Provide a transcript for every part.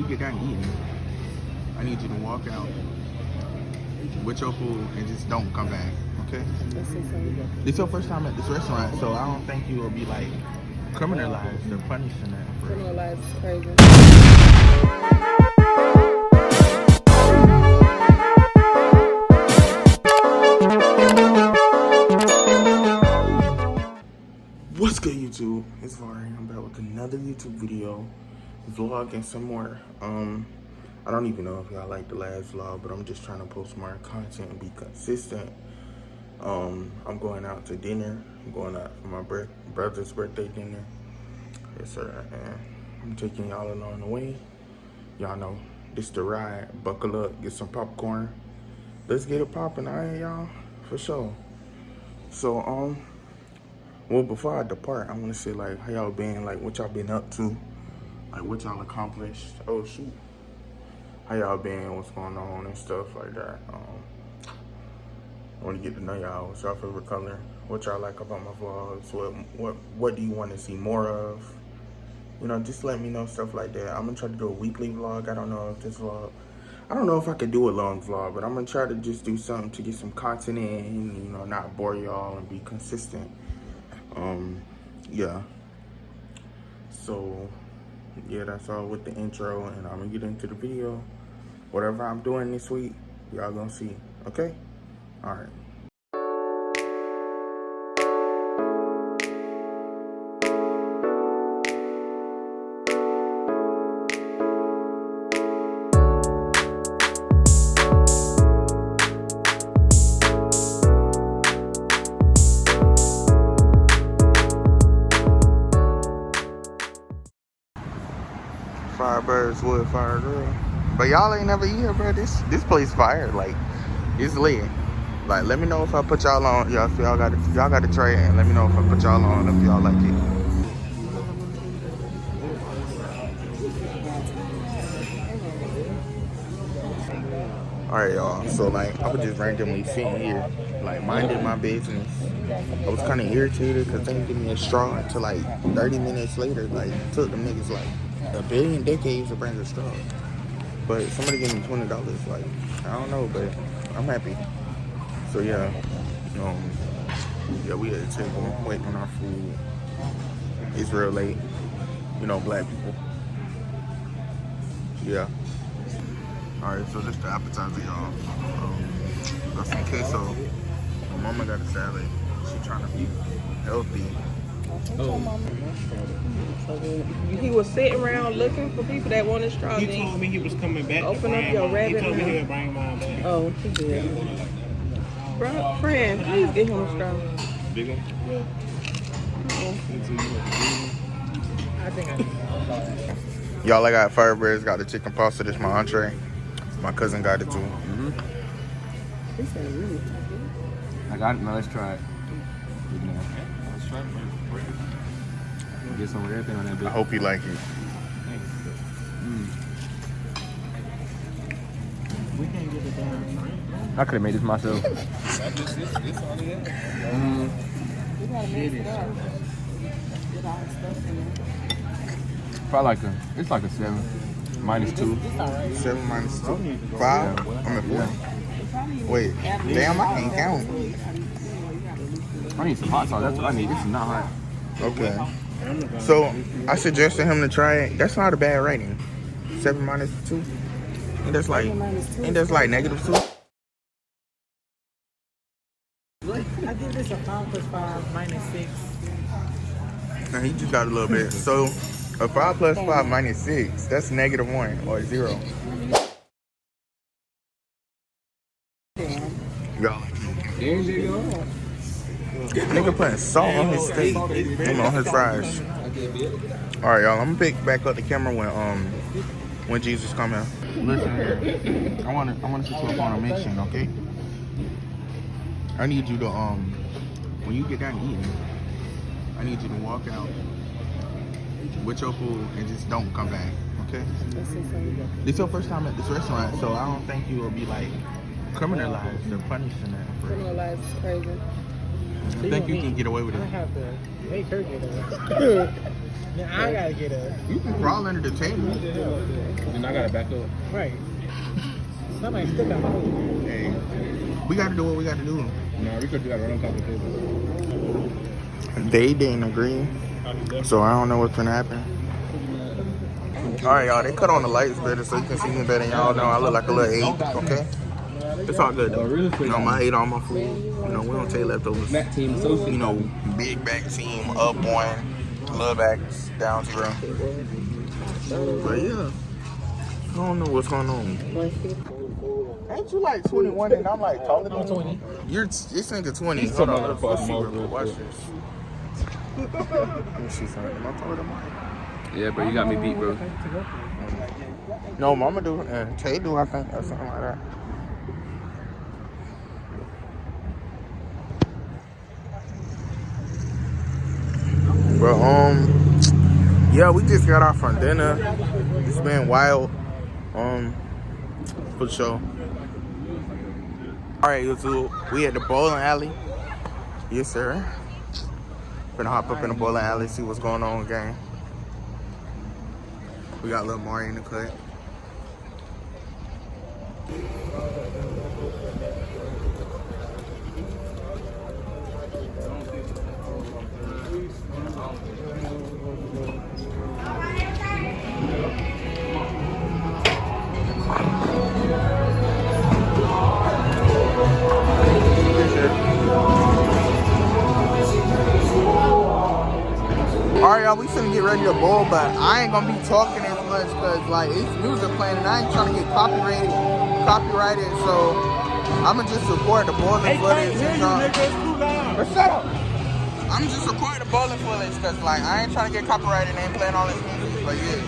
you get done eating, I need you to walk out with your food and just don't come back, okay? This is your first time at this restaurant, so I don't think you will be like criminalized or punished in that. Criminalized is crazy. What's good, YouTube? It's Vari. I'm back with another YouTube video, vlog, and some more. I don't even know if y'all like the last vlog, but I'm just trying to post more content and be consistent. I'm going out to dinner. I'm going out for my brother's birthday dinner. Yes, sir. And I'm taking y'all along the way. Y'all know this the ride. Buckle up, get some popcorn. Let's get it popping, all right, y'all? For sure. So, well, before I depart, I want to say, like, how y'all been, like, what y'all been up to, like, what y'all accomplished. Oh, shoot. How y'all been, what's going on, and stuff like that. I want to get to know y'all. What's y'all favorite color? What y'all like about my vlogs? What do you want to see more of? You know, just let me know, stuff like that. I'm going to try to do a weekly vlog. I don't know if this vlog, I don't know if I could do a long vlog, but I'm going to try to just do something to get some content in, you know, not bore y'all and be consistent. Yeah. So, yeah, that's all with the intro, and I'm gonna get into the video. Whatever I'm doing this week, y'all gonna see, okay? All right. Fire birds, wood fire grill. But y'all ain't never eat here, bro. This place fire. Like, it's lit. Like, let me know if I put y'all on. Y'all, if y'all got to try it, and let me know if I put y'all on if y'all like it. All right, y'all. So, like, I was just randomly sitting here, like, minding my business. I was kind of irritated because they didn't give me a straw until like 30 minutes later. Like, it took them niggas like a billion decades to bring a straw. But somebody gave me $20. Like, I don't know, but I'm happy. So yeah, yeah, we at the table waiting on our food. It's real late, you know, black people. Yeah. All right, so this the appetizer, y'all. Got some queso. My mama got a salad. She trying to be healthy. He was sitting around looking for people that wanted straw. He told me he was coming back. Open up your rabbit. He told me he would bring mine back. Oh, he did. Bro, friend, please get him a straw. Big one? Yeah. I think I. Y'all, I got Firebirds, got the chicken pasta. This my entree. My cousin got it too. This ain't really. I got it. Now let's try it. Let's try it. Get some of everything on that bit. I hope you like it. We can't get it down. I could have made this myself. You gotta mix it up. Get all the stuff in there. Probably like it's like a 7 minus 2. It's alright. 7 minus 2. 5? I'm at 4. Wait, damn, I can't count. I need some hot sauce. That's what I need. This is not hot. Okay. So I suggested him to try it. That's not a bad rating. 7 minus 2. And that's like, negative 2. I give this a 5 plus 5 minus 6. Now he just got a little bit. So a 5 plus 5 minus 6, that's negative 1 or 0. Y'all. Nigga putting salt on his steak. On his fries. Alright, y'all. I'm gonna pick back up the camera when Jesus come in. Listen here. I wanna set you up on a mission, okay? I need you to when you get done eating, I need you to walk out with your food and just don't come back, okay? This is your first time at this restaurant, so I don't think you will be like criminalized or punished in that. Criminalized is crazy. I think you can get away with I it. have to make her get up. Now I gotta get up. You can crawl under the table. Then I gotta back up. Right. Somebody still got my hole. Hey, we got to do what we got to do. No, we could do that right on top of the table. They didn't agree, so I don't know what's gonna happen. All right, y'all. They cut on the lights better so you can see me better. Y'all know I look like a little 8. Okay, it's all good though. You know, my 8 on my food. You know, we don't take leftovers. You know, big back team up 1, little backs down 0. But yeah, I don't know what's going on. Ain't you like 21 and I'm like taller than 20? You're this nigga 20. Hold on, let's see real quick. Watch this. Let me see something. Am I taller than mine? Yeah, bro, you got me beat, bro. No, Mama do, and Tay do, I think, or something like that. But yeah, we just got off from dinner. It's been wild, for sure. All right, YouTube, we at the bowling alley. Yes, sir. Gonna hop up in the bowling alley, see what's going on, gang. We got little Mari in the cut. Alright, y'all, we finna get ready to bowl, but I ain't gonna be talking as much because like it's music playing and I ain't trying to get copyrighted, so I'ma just record the bowling footage and but shut up! I'm just recording the bowling footage because like I ain't trying to get copyrighted and ain't playing all this music, but yeah.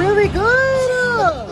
really good.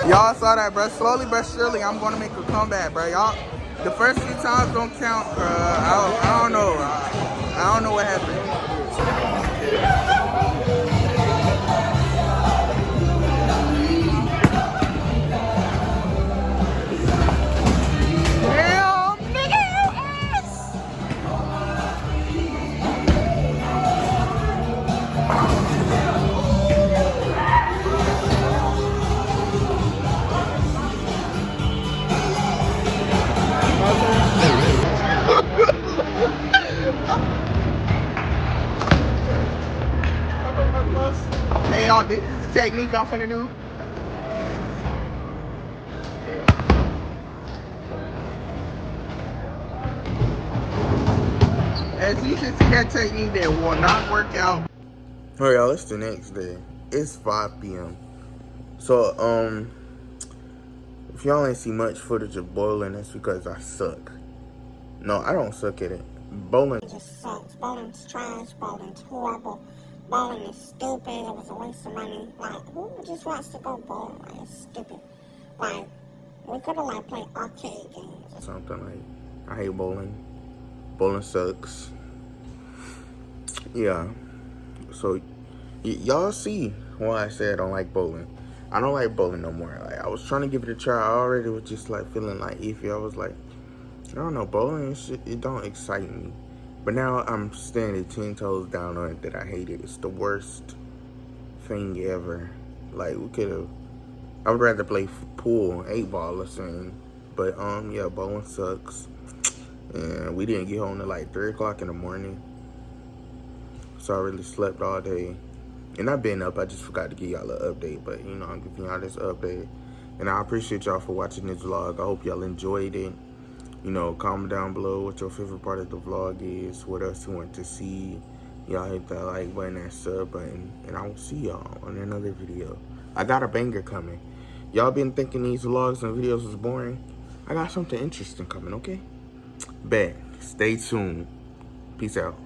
Y'all saw that, bro. Slowly but surely, I'm gonna make a comeback, bro. Y'all, the first few times don't count. I don't know. I don't know what happened. Damn, nigga, ass. Hey, y'all, this is the technique I'm finna do. As you can see, that technique that will not work out. Alright, y'all, it's the next day. It's 5 p.m. So, if y'all ain't see much footage of bowling, that's because I suck. No, I don't suck at it. Bowling just sucks. Bowling's trash. Bowling's horrible. Bowling is stupid. It was a waste of money. Like, who just wants to go bowling? Like, it's stupid. Like, we could have, like, played arcade games or something. Like, I hate bowling. Bowling sucks. Yeah. So, y'all see why I said I don't like bowling. I don't like bowling no more. Like, I was trying to give it a try. I already was just, like, feeling, like, iffy. I was like, I don't know, bowling shit, it don't excite me. But now I'm standing 10 toes down on it that I hate it. It's the worst thing ever. Like, we could have, I would rather play pool, 8-ball or something. But, yeah, bowling sucks. And we didn't get home till like 3 o'clock in the morning. So I really slept all day. And I've been up, I just forgot to give y'all an update. But, you know, I'm giving y'all this update. And I appreciate y'all for watching this vlog. I hope y'all enjoyed it. You know, comment down below what your favorite part of the vlog is. What else you want to see. Y'all hit that like button and sub button. And I will see y'all on another video. I got a banger coming. Y'all been thinking these vlogs and videos was boring? I got something interesting coming, okay? Bet. Stay tuned. Peace out.